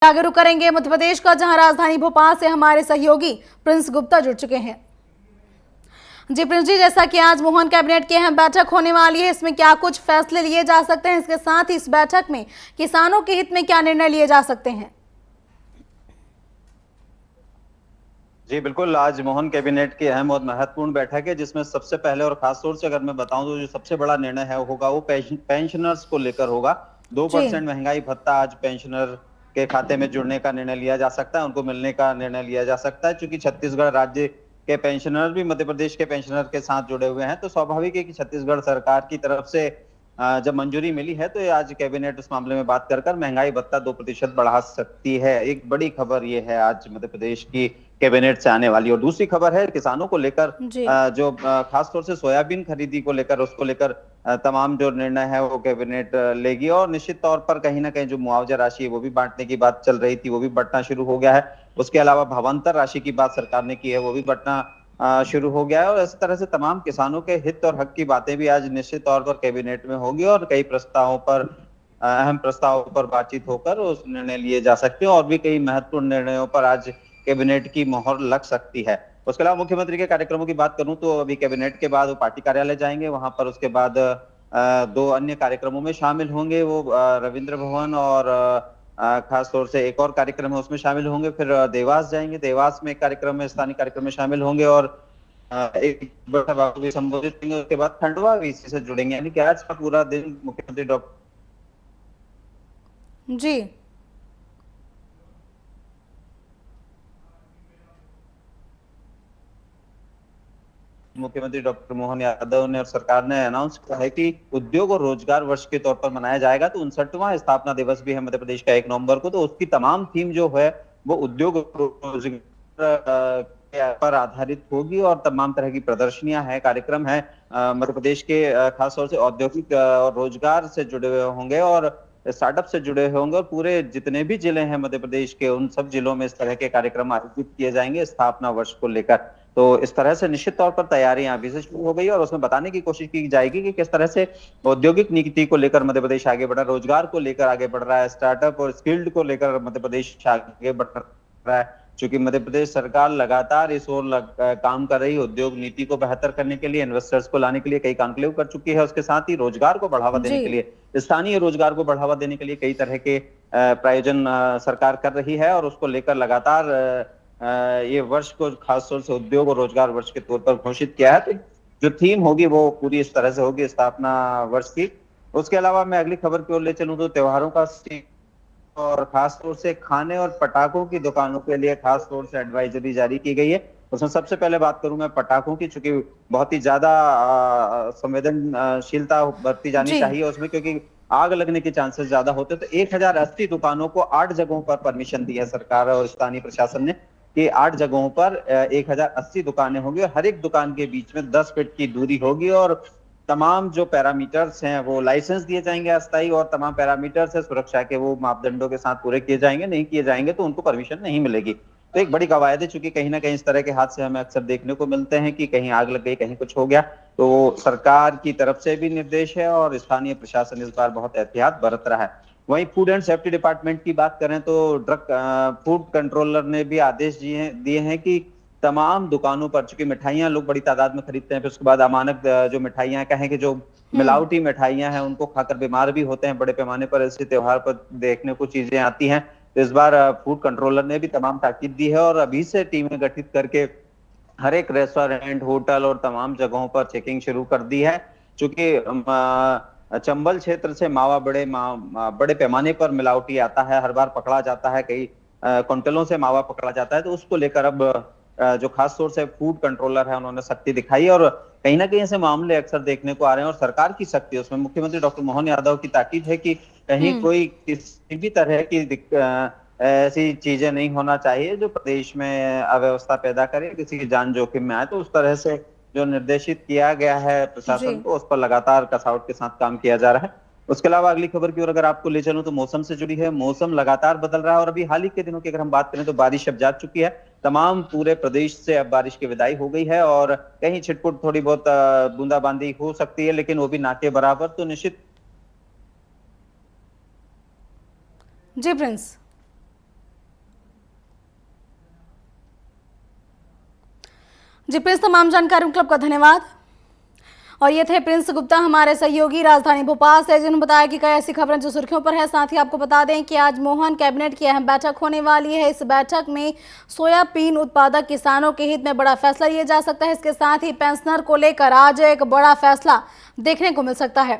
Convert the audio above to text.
आगे रुक करेंगे मध्य प्रदेश का, जहां राजधानी भोपाल से हमारे सहयोगी प्रिंस गुप्ता जुड़ चुके हैं। जी प्रिंस जी, जैसा कि आज मोहन कैबिनेट की अहम बैठक होने वाली है, इसमें क्या कुछ फैसले लिए जा सकते हैं, इसके साथ ही इस बैठक में किसानों के हित में क्या निर्णय लिए जा सकते हैं? जी बिल्कुल, आज मोहन कैबिनेट की अहम और महत्वपूर्ण बैठक है, जिसमें सबसे पहले और खास तौर से अगर मैं बताऊं तो जो सबसे बड़ा निर्णय है होगा वो पेंशनर्स को लेकर होगा। 2% जी महंगाई भत्ता आज पेंशनर के खाते में जुड़ने का निर्णय लिया जा सकता है, उनको मिलने का निर्णय लिया जा सकता है। चूंकि छत्तीसगढ़ राज्य के पेंशनर भी मध्य प्रदेश के पेंशनर के साथ जुड़े हुए हैं, तो स्वाभाविक है कि छत्तीसगढ़ सरकार की तरफ से जब मंजूरी मिली है तो आज कैबिनेट उस मामले में बात कर महंगाई भत्ता 2% बढ़ा सकती है। एक बड़ी खबर ये है आज मध्य प्रदेश की कैबिनेट से आने वाली। और दूसरी खबर है किसानों को लेकर, जी जो खास तौर से सोयाबीन खरीदी को लेकर, उसको लेकर तमाम जो निर्णय है वो कैबिनेट लेगी। और निश्चित तौर पर कहीं ना कहीं जो मुआवजा राशि है वो भी बांटने की बात चल रही थी, वो भी बढ़ना शुरू हो गया है। उसके अलावा भावांतर राशि की बात सरकार ने की है, वो भी बढ़ना शुरू हो गया है। और इस तरह से तमाम किसानों के हित और हक की बातें भी आज निश्चित तौर पर कैबिनेट में होगी और कई प्रस्तावों पर, अहम प्रस्तावों पर बातचीत होकर उस निर्णय लिए जा सकते हैं। और भी कई महत्वपूर्ण निर्णयों पर आज कैबिनेट की मोहर लग सकती है। उसके अलावा मुख्यमंत्री के कार्यक्रमों की बात करूं तो अभी कैबिनेट के बाद वो पार्टी कार्यालय जाएंगे, वहां पर उसके बाद दो अन्य कार्यक्रमों में शामिल होंगे। वो रविंद्र भवन और खास तौर से एक और कार्यक्रम है उसमें शामिल होंगे। फिर देवास जाएंगे, देवास में एक कार्यक्रम में, स्थानीय कार्यक्रम में शामिल होंगे और एक बड़ा सभा को भी संबोधित करेंगे। उसके बाद खंडवा भी इसी से जुड़ेंगे। यानी कि आज का पूरा दिन जी मुख्यमंत्री डॉक्टर मोहन यादव ने और सरकार ने अनाउंस किया है कि उद्योग और रोजगार वर्ष के तौर पर मनाया जाएगा। तो 59वां स्थापना दिवस भी है मध्य प्रदेश का 1 नवंबर को। तो उसकी तमाम थीम जो है वो उद्योग और रोजगार पर आधारित होगी और तमाम तरह की प्रदर्शनियां हैं, कार्यक्रम है मध्य प्रदेश के, खास तौर से औद्योगिक और रोजगार से जुड़े हुए होंगे और स्टार्टअप से जुड़े होंगे। और पूरे जितने भी जिले हैं मध्य प्रदेश के, उन सब जिलों में इस तरह के कार्यक्रम आयोजित किए जाएंगे स्थापना वर्ष को लेकर। तो इस तरह से निश्चित तौर पर तैयारियां अभी से शुरू हो गई और उसमें बताने की कोशिश की जाएगी कि किस तरह से औद्योगिक नीति को लेकर मध्य प्रदेश आगे बढ़ रहा है, रोजगार को लेकर आगे बढ़ रहा है, स्टार्टअप और स्किल्ड को लेकर मध्य प्रदेश आगे बढ़ रहा है। चूंकि मध्य प्रदेश सरकार लगातार इस ओर काम कर रही है, उद्योग नीति को बेहतर करने के लिए, इन्वेस्टर्स को लाने के लिए कई कॉन्क्लेव कर चुकी है। उसके साथ ही रोजगार को बढ़ावा देने जी के लिए, स्थानीय रोजगार को बढ़ावा देने के लिए कई तरह के प्रायोजन सरकार कर रही है। और उसको लेकर लगातार ये वर्ष को खास तौर से उद्योग और रोजगार वर्ष के तौर पर घोषित किया है। तो जो थीम होगी वो पूरी इस तरह से होगी स्थापना वर्ष की। उसके अलावा मैं अगली खबर की ओर ले चलूं तो त्योहारों का और खास तौर से खाने और पटाखों की दुकानों के लिए खास तौर से एडवाइजरी जारी की गई है। उसमें सबसे पहले बात करूं मैं पटाखों की, चूंकि बहुत ही ज्यादा संवेदनशीलता बरती जानी जी चाहिए उसमें, क्योंकि आग लगने के चांसेस ज्यादा होते हैं। तो 1080 दुकानों को 8 जगहों पर परमिशन दी है सरकार और स्थानीय प्रशासन ने कि 8 जगहों पर 1080 दुकानें होंगी और हर एक दुकान के बीच में 10 फीट की दूरी होगी। और तमाम जो पैरामीटर्स हैं वो लाइसेंस दिए जाएंगे अस्थायी, और तमाम पैरामीटर्स है सुरक्षा के वो मापदंडों के साथ पूरे किए जाएंगे। नहीं किए जाएंगे तो उनको परमिशन नहीं मिलेगी। तो एक बड़ी कवायद है, चूंकि कहीं ना कहीं इस तरह के हादसे हमें अक्सर देखने को मिलते हैं कि कहीं आग लग गई, कहीं कुछ हो गया। तो सरकार की तरफ से भी निर्देश है और स्थानीय प्रशासन इस बार बहुत एहतियात बरत रहा है। वहीं फूड एंड सेफ्टी डिपार्टमेंट की बात करें तो फूड कंट्रोलर ने भी आदेश दिए हैं कि तमाम दुकानों पर, चूंकि मिठाइयां लोग बड़ी तादाद में खरीदते हैं, फिर उसके बाद अमानक जो मिठाइयां कहें कि जो मिलावटी मिठाइयां हैं उनको खाकर बीमार भी होते हैं बड़े पैमाने पर, ऐसे त्योहार पर देखने को चीजें आती हैं। तो इस बार फूड कंट्रोलर ने भी तमाम ताकीद दी है और अभी से टीमें गठित करके हर एक रेस्टोरेंट, होटल और तमाम जगहों पर चेकिंग शुरू कर दी है। चूंकि चंबल क्षेत्र से मावा बड़े पैमाने पर मिलावटी आता है, हर बार पकड़ा जाता है, कई क्विंटलों से मावा पकड़ा जाता है। तो उसको लेकर अब जो खास तौर से फूड कंट्रोलर है उन्होंने सख्ती दिखाई और कहीं ना कहीं ऐसे मामले अक्सर देखने को आ रहे हैं। और सरकार की सख्ती, उसमें मुख्यमंत्री डॉक्टर मोहन यादव की ताकीद है कि कहीं कोई किसी भी तरह की ऐसी चीजें नहीं होना चाहिए जो प्रदेश में अव्यवस्था पैदा करे, किसी की जान जोखिम में आए। तो उस तरह से जो निर्देशित किया गया है जी प्रशासन को, उस पर लगातार कसावट के साथ काम किया जा रहा है। उसके अलावा अगली खबर की ओर अगर आपको ले चलूं तो मौसम से जुड़ी है। मौसम लगातार बदल रहा है और अभी हाल ही के दिनों की अगर हम बात करें तो बारिश अब जा चुकी है। तमाम पूरे प्रदेश से अब बारिश की विदाई हो गई है और कहीं छिटपुट थोड़ी बहुत बूंदाबांदी हो सकती है, लेकिन वो भी ना के बराबर। तो निश्चित जी प्रिंस। जी प्रिंस, तमाम जानकारी क्लब का धन्यवाद। और ये थे प्रिंस गुप्ता, हमारे सहयोगी राजधानी भोपाल से, जिन्होंने बताया कि कई ऐसी खबरें जो सुर्खियों पर है। साथ ही आपको बता दें कि आज मोहन कैबिनेट की अहम बैठक होने वाली है। इस बैठक में सोयाबीन उत्पादक किसानों के हित में बड़ा फैसला लिया जा सकता है। इसके साथ ही पेंशनर को लेकर आज एक बड़ा फैसला देखने को मिल सकता है।